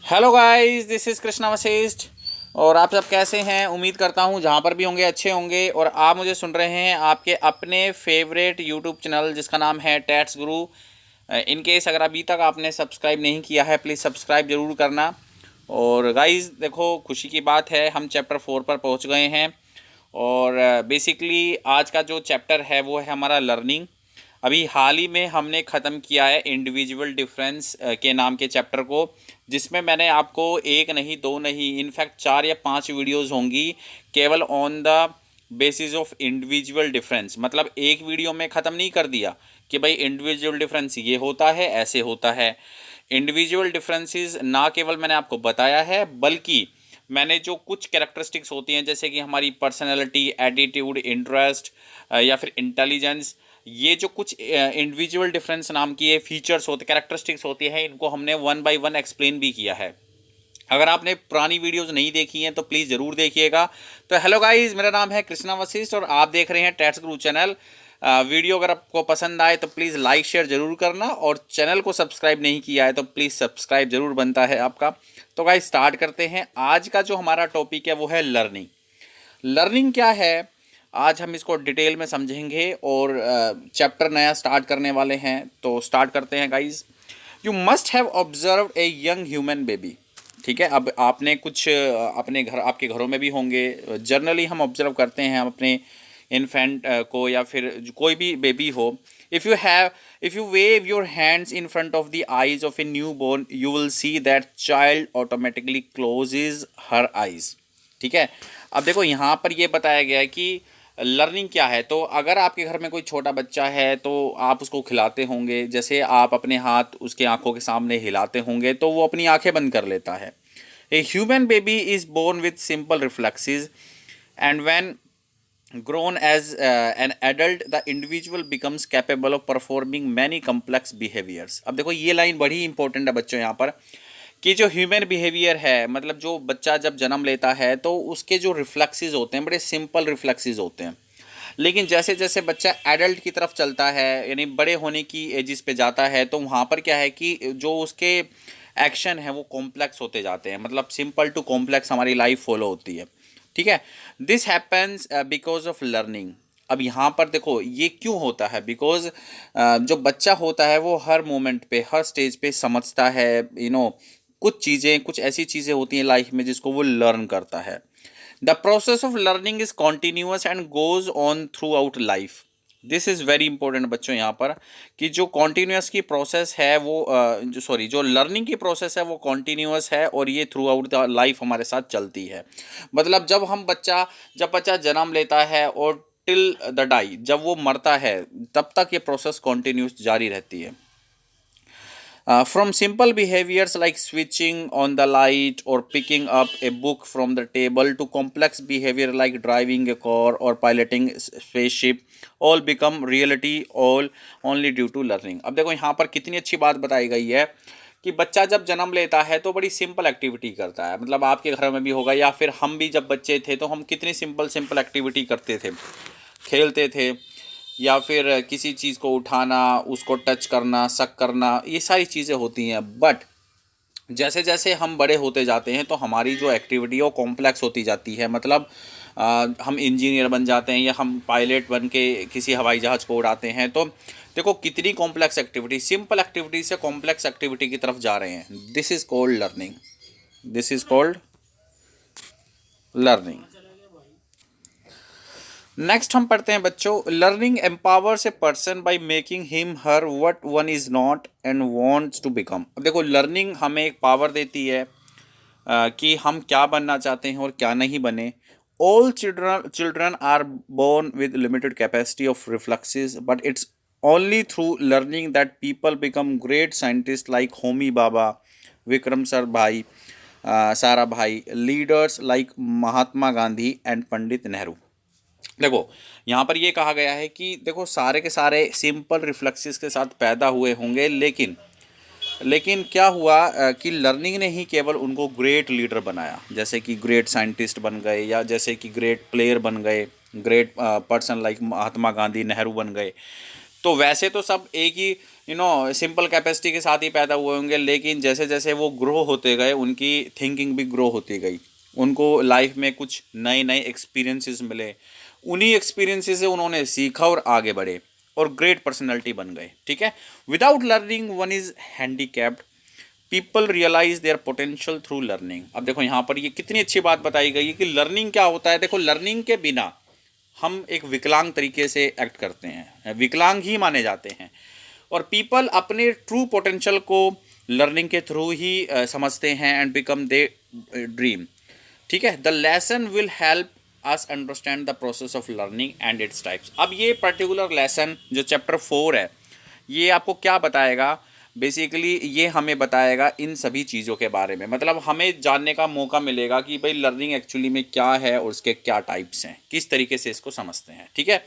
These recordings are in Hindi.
Hello guys, this is Krishna Vashishtha. और आप सब कैसे हैं? उम्मीद करता हूँ जहाँ पर भी होंगे अच्छे होंगे। और आप मुझे सुन रहे हैं आपके अपने फेवरेट यूट्यूब चैनल जिसका नाम है टैट्स गुरु। इन केस अगर अभी तक आपने सब्सक्राइब नहीं किया है, प्लीज़ सब्सक्राइब ज़रूर करना। और गाइस देखो, खुशी की बात है, हम चैप्टर 4 पर पहुँच गए हैं। और बेसिकली आज का जो चैप्टर है वो है हमारा लर्निंग। अभी हाल ही में हमने ख़त्म किया है इंडिविजुअल डिफरेंस के नाम के चैप्टर को, जिसमें मैंने आपको एक नहीं, दो नहीं, इनफैक्ट 4 या 5 वीडियोस होंगी केवल on the basis of individual difference. मतलब एक वीडियो में ख़त्म नहीं कर दिया कि भाई इंडिविजुअल डिफरेंस ये होता है, ऐसे होता है। इंडिविजुअल डिफरेंसेस ना केवल मैंने आपको बताया है, बल्कि मैंने जो कुछ कैरेक्टरिस्टिक्स होती हैं, जैसे कि हमारी पर्सनैलिटी, एटीट्यूड, इंटरेस्ट या फिर इंटेलिजेंस, ये जो कुछ इंडिविजुअल डिफरेंस नाम की ये फीचर्स होते, कैरेक्टरिस्टिक्स होती हैं, इनको हमने वन बाय वन एक्सप्लेन भी किया है। अगर आपने पुरानी वीडियोस नहीं देखी हैं तो प्लीज़ ज़रूर देखिएगा। तो हेलो गाइस, मेरा नाम है कृष्णा वशिष्ठ और आप देख रहे हैं टैट्स गुरु चैनल। वीडियो अगर आपको पसंद आए तो प्लीज़ लाइक शेयर ज़रूर करना, और चैनल को सब्सक्राइब नहीं किया है तो प्लीज़ सब्सक्राइब ज़रूर बनता है आपका। तो गाइस स्टार्ट करते हैं। आज का जो हमारा टॉपिक है वो है लर्निंग। लर्निंग क्या है, आज हम इसको डिटेल में समझेंगे। और चैप्टर नया स्टार्ट करने वाले हैं, तो स्टार्ट करते हैं guys. You must have observe a young human baby. ठीक है, अब आपने कुछ अपने घर, आपके घरों में भी होंगे। जनरली हम ऑब्जर्व करते हैं हम अपने इन्फेंट को, या फिर कोई भी बेबी हो। If you wave your hands in front of the eyes of a newborn, you will see that child automatically closes her eyes. ठीक है, अब देखो यहाँ पर ये बताया गया है कि लर्निंग क्या है। तो अगर आपके घर में कोई छोटा बच्चा है तो आप उसको खिलाते होंगे, जैसे आप अपने हाथ उसके आंखों के सामने हिलाते होंगे तो वो अपनी आंखें बंद कर लेता है। A human baby is born with simple reflexes, and when grown as an adult the individual becomes capable of performing many complex behaviors। अब देखो ये लाइन बड़ी इंपॉर्टेंट है बच्चों यहाँ पर, कि जो ह्यूमन बिहेवियर है, मतलब जो बच्चा जब जन्म लेता है तो उसके जो रिफ्लेक्सेस होते हैं बड़े सिंपल रिफ्लेक्सेस होते हैं। लेकिन जैसे जैसे बच्चा एडल्ट की तरफ चलता है, यानी बड़े होने की एजिस पे जाता है, तो वहाँ पर क्या है कि जो उसके एक्शन है वो कॉम्प्लेक्स होते जाते हैं। मतलब सिंपल टू कॉम्प्लेक्स हमारी लाइफ फॉलो होती है। ठीक है, this happens because of learning. अब यहाँ पर देखो ये क्यों होता है, बिकॉज जो बच्चा होता है वो हर मोमेंट पे, हर स्टेज पे समझता है। कुछ चीज़ें, कुछ ऐसी चीज़ें होती हैं लाइफ में जिसको वो लर्न करता है। The process of learning is continuous and goes on through out life. This is very important बच्चों यहाँ पर, कि जो कॉन्टीन्यूअस की प्रोसेस है वो जो लर्निंग की प्रोसेस है वो कॉन्टीन्यूअस है, और ये थ्रू आउट द लाइफ हमारे साथ चलती है। मतलब जब बच्चा जन्म लेता है और टिल द डाई, जब वो मरता है, तब तक ये प्रोसेस कॉन्टीन्यूस जारी रहती है। From simple behaviors like switching on the light or picking up a book from the table to complex behavior like driving a car or piloting spaceship, all become reality all only due to learning। अब देखो यहाँ पर कितनी अच्छी बात बताई गई है कि बच्चा जब जन्म लेता है तो बड़ी सिंपल एक्टिविटी करता है। मतलब आपके घर में भी होगा, या फिर हम भी जब बच्चे थे तो हम कितनी सिंपल सिंपल एक्टिविटी करते थे, खेलते थे, या फिर किसी चीज़ को उठाना, उसको टच करना, सक करना, ये सारी चीज़ें होती हैं। बट जैसे जैसे हम बड़े होते जाते हैं तो हमारी जो एक्टिविटी है वो कॉम्प्लेक्स होती जाती है। मतलब हम इंजीनियर बन जाते हैं, या हम पायलट बन के किसी हवाई जहाज़ को उड़ाते हैं। तो देखो कितनी कॉम्प्लेक्स एक्टिविटी, सिंपल एक्टिविटी से कॉम्प्लेक्स एक्टिविटी की तरफ जा रहे हैं। This is called learning. This is called learning. Next हम पढ़ते हैं बच्चों, learning empowers a person by making him her what one is not and wants to become. अब देखो लर्निंग हमें एक पावर देती है कि हम क्या बनना चाहते हैं और क्या नहीं बने। All children are born with limited capacity of reflexes, but it's only through learning that people become great scientist like Homi Bhabha, Vikram Sarabhai, Sarabhai, leaders like Mahatma Gandhi and Pandit Nehru. देखो यहाँ पर ये कहा गया है कि देखो सारे के सारे सिंपल रिफ्लेक्सेस के साथ पैदा हुए होंगे, लेकिन लेकिन क्या हुआ कि लर्निंग ने ही केवल उनको ग्रेट लीडर बनाया। जैसे कि ग्रेट साइंटिस्ट बन गए, या जैसे कि ग्रेट प्लेयर बन गए, great person like Mahatma Gandhi, Nehru बन गए। तो वैसे तो सब एक ही सिंपल कैपेसिटी के साथ ही पैदा हुए होंगे, लेकिन जैसे जैसे वो ग्रो होते गए उनकी थिंकिंग भी ग्रो होती गई, उनको लाइफ में कुछ नए नए एक्सपीरियंसेस मिले, उन्हीं एक्सपीरियंसेस से उन्होंने सीखा और आगे बढ़े और ग्रेट पर्सनैलिटी बन गए। ठीक है, without learning one is handicapped, people realise their potential through learning. अब देखो यहाँ पर ये कितनी अच्छी बात बताई गई है कि लर्निंग क्या होता है। देखो लर्निंग के बिना हम एक विकलांग तरीके से एक्ट करते हैं, विकलांग ही माने जाते हैं, और पीपल अपने ट्रू पोटेंशियल को लर्निंग के थ्रू ही समझते हैं एंड बिकम दे ड्रीम। ठीक है, the lesson will help us understand the process of learning and its types. अब ये पर्टिकुलर लेसन जो चैप्टर 4 है, ये आपको क्या बताएगा, बेसिकली ये हमें बताएगा इन सभी चीज़ों के बारे में। मतलब हमें जानने का मौका मिलेगा कि भाई लर्निंग एक्चुअली में क्या है और उसके क्या टाइप्स हैं, किस तरीके से इसको समझते हैं। ठीक है,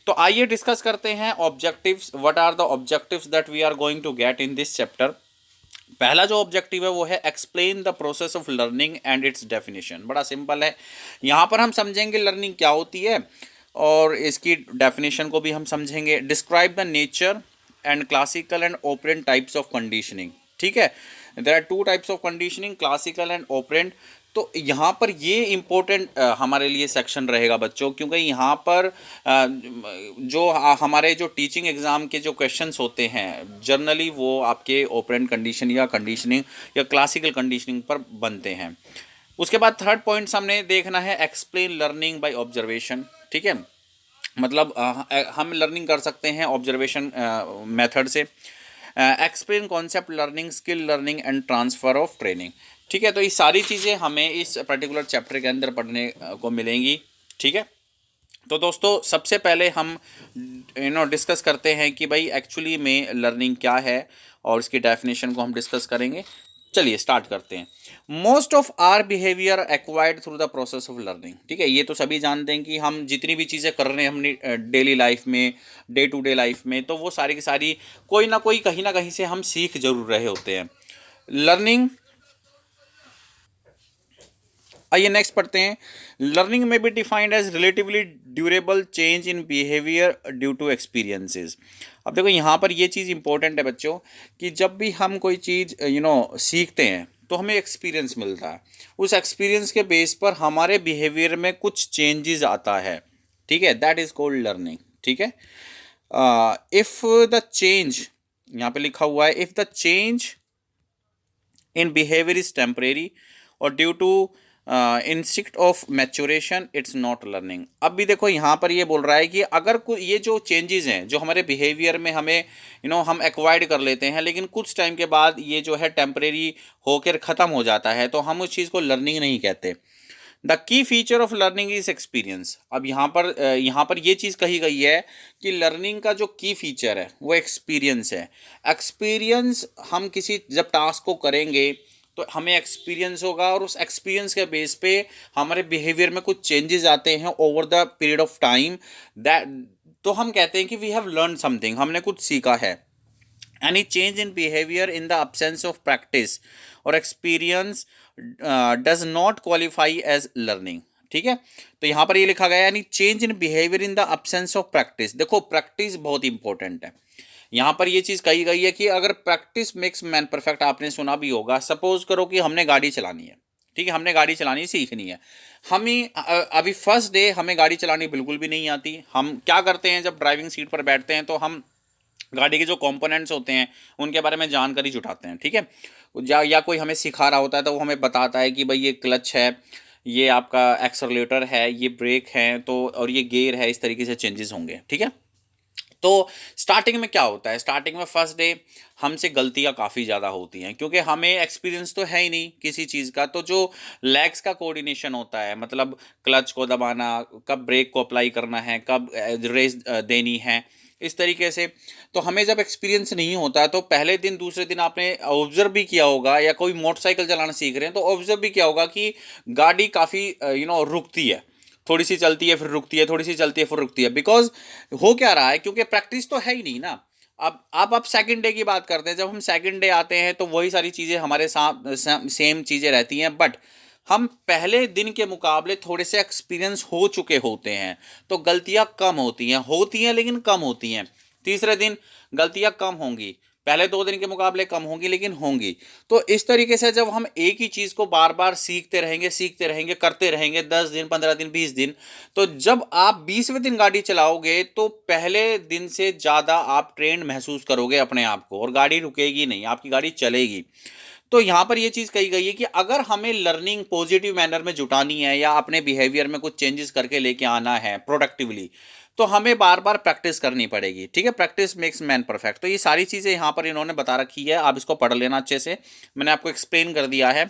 तो आइए डिस्कस करते हैं objectives. What are the objectives that we are going to get in this chapter. पहला जो ऑब्जेक्टिव है वो है explain the process of learning and its definition. बड़ा सिंपल है, यहाँ पर हम समझेंगे लर्निंग क्या होती है और इसकी डेफिनेशन को भी हम समझेंगे। Describe the nature and classical and operant types of conditioning. ठीक है, there are two types of conditioning, classical and operant. तो यहाँ पर ये इम्पोर्टेंट हमारे लिए सेक्शन रहेगा बच्चों, क्योंकि यहाँ पर जो हमारे जो टीचिंग एग्ज़ाम के जो क्वेश्चंस होते हैं जनरली वो आपके ऑपरेंट कंडीशन या कंडीशनिंग या क्लासिकल कंडीशनिंग पर बनते हैं। उसके बाद थर्ड पॉइंट हमने देखना है एक्सप्लेन लर्निंग बाय ऑब्जर्वेशन। ठीक है, मतलब हम लर्निंग कर सकते हैं ऑब्जर्वेशन मेथड से। Explain concept learning, skill learning and transfer of training. ठीक है, तो ये सारी चीज़ें हमें इस पर्टिकुलर चैप्टर के अंदर पढ़ने को मिलेंगी। ठीक है, तो दोस्तों सबसे पहले हम डिस्कस करते हैं कि भाई एक्चुअली में लर्निंग क्या है और इसकी डेफिनेशन को हम डिस्कस करेंगे। चलिए स्टार्ट करते हैं। Most of are behaviour acquired through the process of learning. ठीक है, ये तो सभी जानते हैं कि हम जितनी भी चीज़ें कर रहे हैं अपनी डेली लाइफ में, डे टू डे लाइफ में, तो वो सारी की सारी कोई ना कहीं से हम सीख जरूर रहे होते हैं। लर्निंग, आइए नेक्स्ट पढ़ते हैं। Learning may be defined as relatively durable change in behaviour due to experiences. अब देखो यहाँ पर ये चीज़ इंपॉर्टेंट है बच्चों कि जब भी हम कोई चीज़ सीखते हैं तो हमें एक्सपीरियंस मिलता है, उस एक्सपीरियंस के बेस पर हमारे बिहेवियर में कुछ चेंजेस आता है। ठीक है, दैट इज कॉल्ड लर्निंग। ठीक है, इफ़ द चेंज, यहाँ पे लिखा हुआ है if the change in behaviour is temporary और due to instinct of maturation it's not learning. अब भी देखो यहाँ पर ये बोल रहा है कि अगर ये जो चेंजेस हैं जो हमारे बिहेवियर में हमें हम एक्वायर्ड कर लेते हैं, लेकिन कुछ टाइम के बाद ये जो है टेम्परेरी होकर ख़त्म हो जाता है, तो हम उस चीज़ को लर्निंग नहीं कहते। The key feature of learning is experience. अब यहाँ पर ये चीज़ कही गई है कि लर्निंग का जो की फीचर है वो एक्सपीरियंस है। एक्सपीरियंस, हम किसी जब टास्क को करेंगे तो हमें एक्सपीरियंस होगा और उस एक्सपीरियंस के बेस पे हमारे बिहेवियर में कुछ चेंजेस आते हैं over the period of time, that तो हम कहते हैं कि वी हैव लर्न समथिंग, हमने कुछ सीखा है। Any change in behaviour in the absence of practice और experience does not qualify as learning. ठीक है, तो यहाँ पर ये लिखा गया यानी change in behaviour in the absence of practice. देखो प्रैक्टिस बहुत इंपॉर्टेंट है। यहाँ पर ये चीज़ कही गई है कि अगर प्रैक्टिस मेक्स मैन परफेक्ट, आपने सुना भी होगा। सपोज करो कि हमने गाड़ी चलानी है। ठीक है, हमने गाड़ी चलानी सीखनी है, हमें अभी फर्स्ट डे हमें गाड़ी चलानी बिल्कुल भी नहीं आती। हम क्या करते हैं, जब ड्राइविंग सीट पर बैठते हैं तो हम गाड़ी के जो कंपोनेंट्स होते हैं उनके बारे में जानकारी जुटाते हैं। ठीक है, या कोई हमें सिखा रहा होता है तो वो हमें बताता है कि भाई ये क्लच है, ये आपका एक्सेलरेटर है, ये ब्रेक है, तो और ये गियर है, इस तरीके से चेंजेस होंगे। ठीक है, तो स्टार्टिंग में क्या होता है, स्टार्टिंग में फर्स्ट डे हमसे गलतियां काफ़ी ज़्यादा होती हैं, क्योंकि हमें एक्सपीरियंस तो है ही नहीं किसी चीज़ का। तो जो लेग्स का कोऑर्डिनेशन होता है, मतलब क्लच को दबाना, कब ब्रेक को अप्लाई करना है, कब रेस देनी है, इस तरीके से, तो हमें जब एक्सपीरियंस नहीं होता तो पहले दिन दूसरे दिन आपने ऑब्जर्व भी किया होगा, या कोई मोटरसाइकिल चलाना सीख रहे हैं तो ऑब्जर्व भी किया होगा कि गाड़ी काफ़ी रुकती है, थोड़ी सी चलती है फिर रुकती है, थोड़ी सी चलती है फिर रुकती है। बिकॉज हो क्या रहा है, क्योंकि प्रैक्टिस तो है ही नहीं ना। अब सेकंड डे की बात करते हैं। जब हम सेकंड डे आते हैं तो वही सारी चीज़ें हमारे साथ सेम चीज़ें रहती हैं, बट हम पहले दिन के मुकाबले थोड़े से एक्सपीरियंस हो चुके होते हैं, तो गलतियां कम होती हैं लेकिन कम होती हैं। तीसरे दिन गलतियां कम होंगी, पहले 2 दिन के मुकाबले कम होंगी, लेकिन होंगी। तो इस तरीके से जब हम एक ही चीज़ को बार बार सीखते रहेंगे, करते रहेंगे 10 दिन, 15 दिन, 20 दिन, तो जब आप 20वें दिन गाड़ी चलाओगे तो पहले दिन से ज़्यादा आप ट्रेंड महसूस करोगे अपने आप को, और गाड़ी रुकेगी नहीं, आपकी गाड़ी चलेगी। तो यहाँ पर ये चीज़ कही गई है कि अगर हमें लर्निंग पॉजिटिव मैनर में जुटानी है या अपने बिहेवियर में कुछ चेंजेस करके लेके आना है प्रोडक्टिवली, तो हमें बार बार प्रैक्टिस करनी पड़ेगी। ठीक है, प्रैक्टिस मेक्स मैन परफेक्ट। तो ये सारी चीज़ें यहाँ पर इन्होंने बता रखी है, आप इसको पढ़ लेना अच्छे से, मैंने आपको एक्सप्लेन कर दिया है।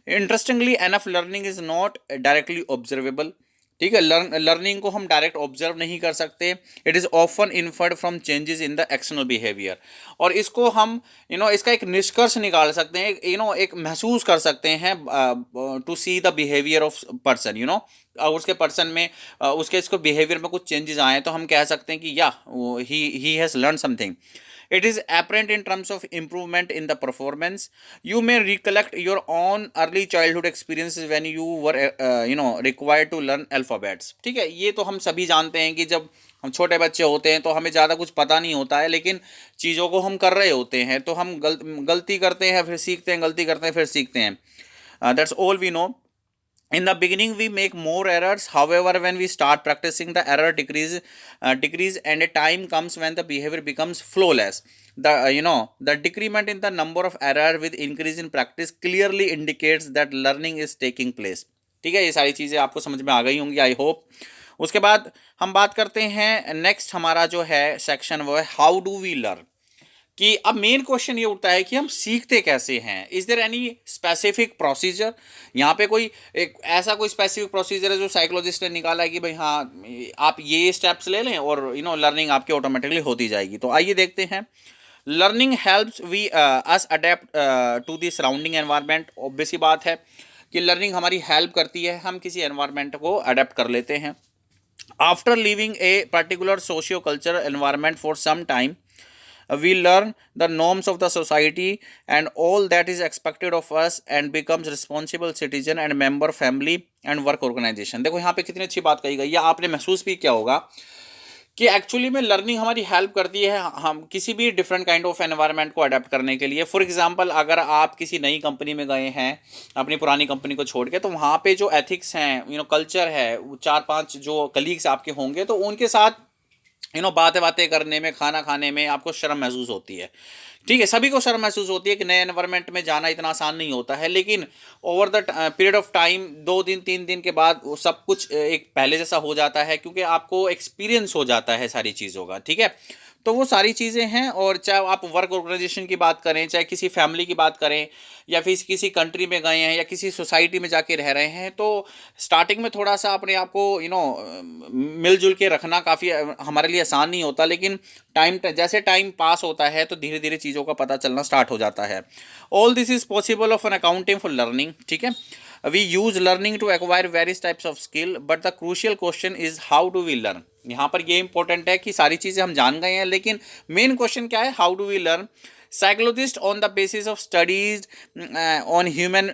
Interestingly enough learning is not directly observable. ठीक है, लर्निंग को हम डायरेक्ट ऑब्जर्व नहीं कर सकते। It is often inferred from changes in the external behaviour. और इसको हम इसका एक निष्कर्ष निकाल सकते हैं, एक महसूस कर सकते हैं to see the behaviour of person. उसके पर्सन में उसके इसको बिहेवियर में कुछ चेंजेस आए तो हम कह सकते हैं कि या he has learn something. It is apparent in terms of improvement in the performance. You may recollect your own early childhood experiences when you were required to learn alphabets. ठीक है, ये तो हम सभी जानते हैं कि जब हम छोटे बच्चे होते हैं तो हमें ज़्यादा कुछ पता नहीं होता है, लेकिन चीज़ों को हम कर रहे होते हैं, तो हम गलती करते हैं फिर सीखते हैं, गलती करते हैं फिर सीखते हैं। That's all we know. In the beginning we make more errors, however when we start practicing the error decrease and a time comes when the behavior becomes flawless. The decrement in the number of error with increase in practice clearly indicates that learning is taking place. ठीक है, ये सारी चीज़ें आपको समझ में आ गई होंगी, आई होप। उसके बाद हम बात करते हैं नेक्स्ट, हमारा जो है सेक्शन वो है हाउ डू वी लर्न। कि अब मेन क्वेश्चन ये उठता है कि हम सीखते कैसे हैं। Is there any specific procedure. यहाँ पे कोई एक ऐसा कोई स्पेसिफिक प्रोसीजर है जो साइकोलॉजिस्ट ने निकाला है कि भाई हाँ आप ये स्टेप्स ले लें और लर्निंग आपकी ऑटोमेटिकली होती जाएगी। तो आइए देखते हैं। Learning helps we us adapt to the surrounding environment. Obvious सी बात है कि लर्निंग हमारी हेल्प करती है, हम किसी एनवायरनमेंट को अडेप्ट कर लेते हैं। After living a particular socio cultural environment for some time, we learn the norms of the society and all that is expected of us and becomes responsible citizen and member family and work organization। देखो यहाँ पे कितनी अच्छी बात कही गई है, आपने महसूस भी किया होगा कि एक्चुअली में लर्निंग हमारी हेल्प करती है हम किसी भी डिफरेंट काइंड ऑफ एनवायरनमेंट को अडेप्ट करने के लिए। फॉर एग्जांपल, अगर आप किसी नई कंपनी में गए हैं अपनी पुरानी कंपनी को छोड़ के, तो वहाँ पे जो एथिक्स हैं, कल्चर है, 4-5 जो कलीग्स आपके होंगे, तो उनके साथ बातें बातें करने में, खाना खाने में आपको शर्म महसूस होती है। ठीक है, सभी को शर्म महसूस होती है कि नए एनवायरनमेंट में जाना इतना आसान नहीं होता है, लेकिन over the period of time 2 दिन 3 दिन के बाद वो सब कुछ एक पहले जैसा हो जाता है, क्योंकि आपको एक्सपीरियंस हो जाता है सारी चीज़ों का। ठीक है, तो वो सारी चीज़ें हैं। और चाहे आप वर्क ऑर्गेनाइजेशन की बात करें, चाहे किसी फैमिली की बात करें, या फिर किसी कंट्री में गए हैं या किसी सोसाइटी में जाके रह रहे हैं, तो स्टार्टिंग में थोड़ा सा अपने आप को मिलजुल के रखना काफ़ी हमारे लिए आसान नहीं होता, लेकिन जैसे टाइम पास होता है तो धीरे धीरे चीज़ों का पता चलना स्टार्ट हो जाता है। All this is possible of an accounting for learning. ठीक है, we use learning to acquire various types of skill, but the crucial question is how do we learn. यहाँ पर ये इंपॉर्टेंट है कि सारी चीज़ें हम जान गए हैं, लेकिन मेन क्वेश्चन क्या है, how do we learn. Psychologists, on the basis of studies on human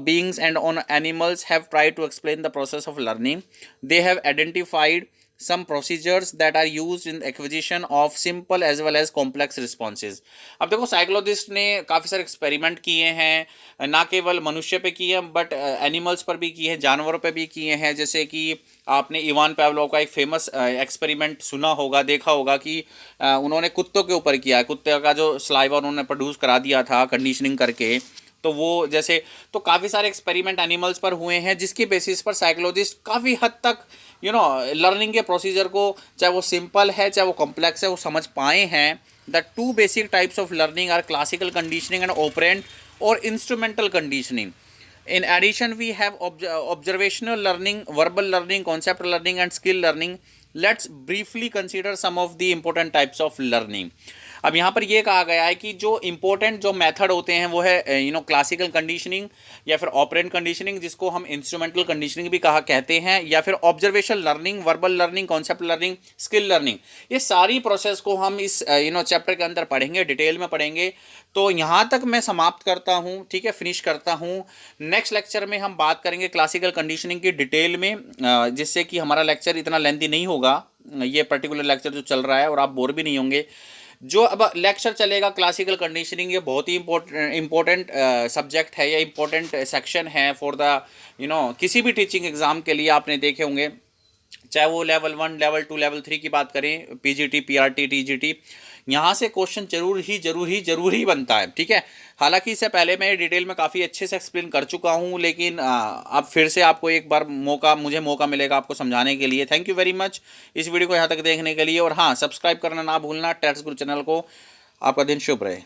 beings and on animals, have tried to explain the process of learning. They have identified some procedures that are used in the acquisition of simple as well as complex responses. अब देखो, साइकोलॉजिस्ट ने काफ़ी सारे एक्सपेरिमेंट किए हैं, ना केवल मनुष्य पे किए हैं बट एनिमल्स पर भी किए हैं, जानवरों पे भी किए हैं। जैसे कि आपने इवान पावलोव का एक फेमस एक्सपेरिमेंट सुना होगा, देखा होगा कि उन्होंने कुत्तों के ऊपर किया है। कुत्ते का जो सलाइवा उन्होंने प्रोड्यूस करा दिया था कंडीशनिंग करके, तो वो जैसे तो काफ़ी सारे एक्सपेरिमेंट एनिमल्स पर हुए हैं, जिसकी बेसिस पर साइकोलॉजिस्ट काफ़ी हद तक लर्निंग के प्रोसीजर को, चाहे वो सिंपल है चाहे वो कॉम्प्लेक्स है, वो समझ पाए हैं। The 2 basic types of learning are classical conditioning and operant और instrumental conditioning. In addition, we have observational learning, verbal learning, concept learning and skill learning. Let's briefly consider some of the important types of learning. अब यहाँ पर ये कहा गया है कि जो इम्पोर्टेंट जो मेथड होते हैं वो है क्लासिकल कंडीशनिंग या फिर ऑपरेंट कंडीशनिंग, जिसको हम इंस्ट्रूमेंटल कंडीशनिंग भी कहते हैं, या फिर observation learning, verbal learning, concept learning, skill learning. ये सारी प्रोसेस को हम इस चैप्टर के अंदर पढ़ेंगे, डिटेल में पढ़ेंगे। तो यहाँ तक मैं समाप्त करता हूँ, ठीक है, फिनिश करता हूँ। नेक्स्ट लेक्चर में हम बात करेंगे क्लासिकल कंडीशनिंग की डिटेल में, जिससे कि हमारा लेक्चर इतना लेंथी नहीं होगा, ये पर्टिकुलर लेक्चर जो चल रहा है, और आप बोर भी नहीं होंगे। जो अब लेक्चर चलेगा क्लासिकल कंडीशनिंग, ये बहुत ही इम्पोर्टेंट सब्जेक्ट है, ये इम्पोर्टेंट सेक्शन है फॉर द किसी भी टीचिंग एग्जाम के लिए। आपने देखे होंगे चाहे वो लेवल 1, लेवल 2, लेवल 3 की बात करें, पीजीटी, पीआरटी, टीजीटी, यहाँ से क्वेश्चन जरूर ही बनता है। ठीक है, हालांकि इससे पहले मैं डिटेल में काफ़ी अच्छे से एक्सप्लेन कर चुका हूँ, लेकिन अब फिर से आपको एक बार मुझे मौका मिलेगा आपको समझाने के लिए। थैंक यू वेरी मच इस वीडियो को यहाँ तक देखने के लिए, और हाँ, सब्सक्राइब करना ना भूलना टैट्स गुरु चैनल को। आपका दिन शुभ रहे।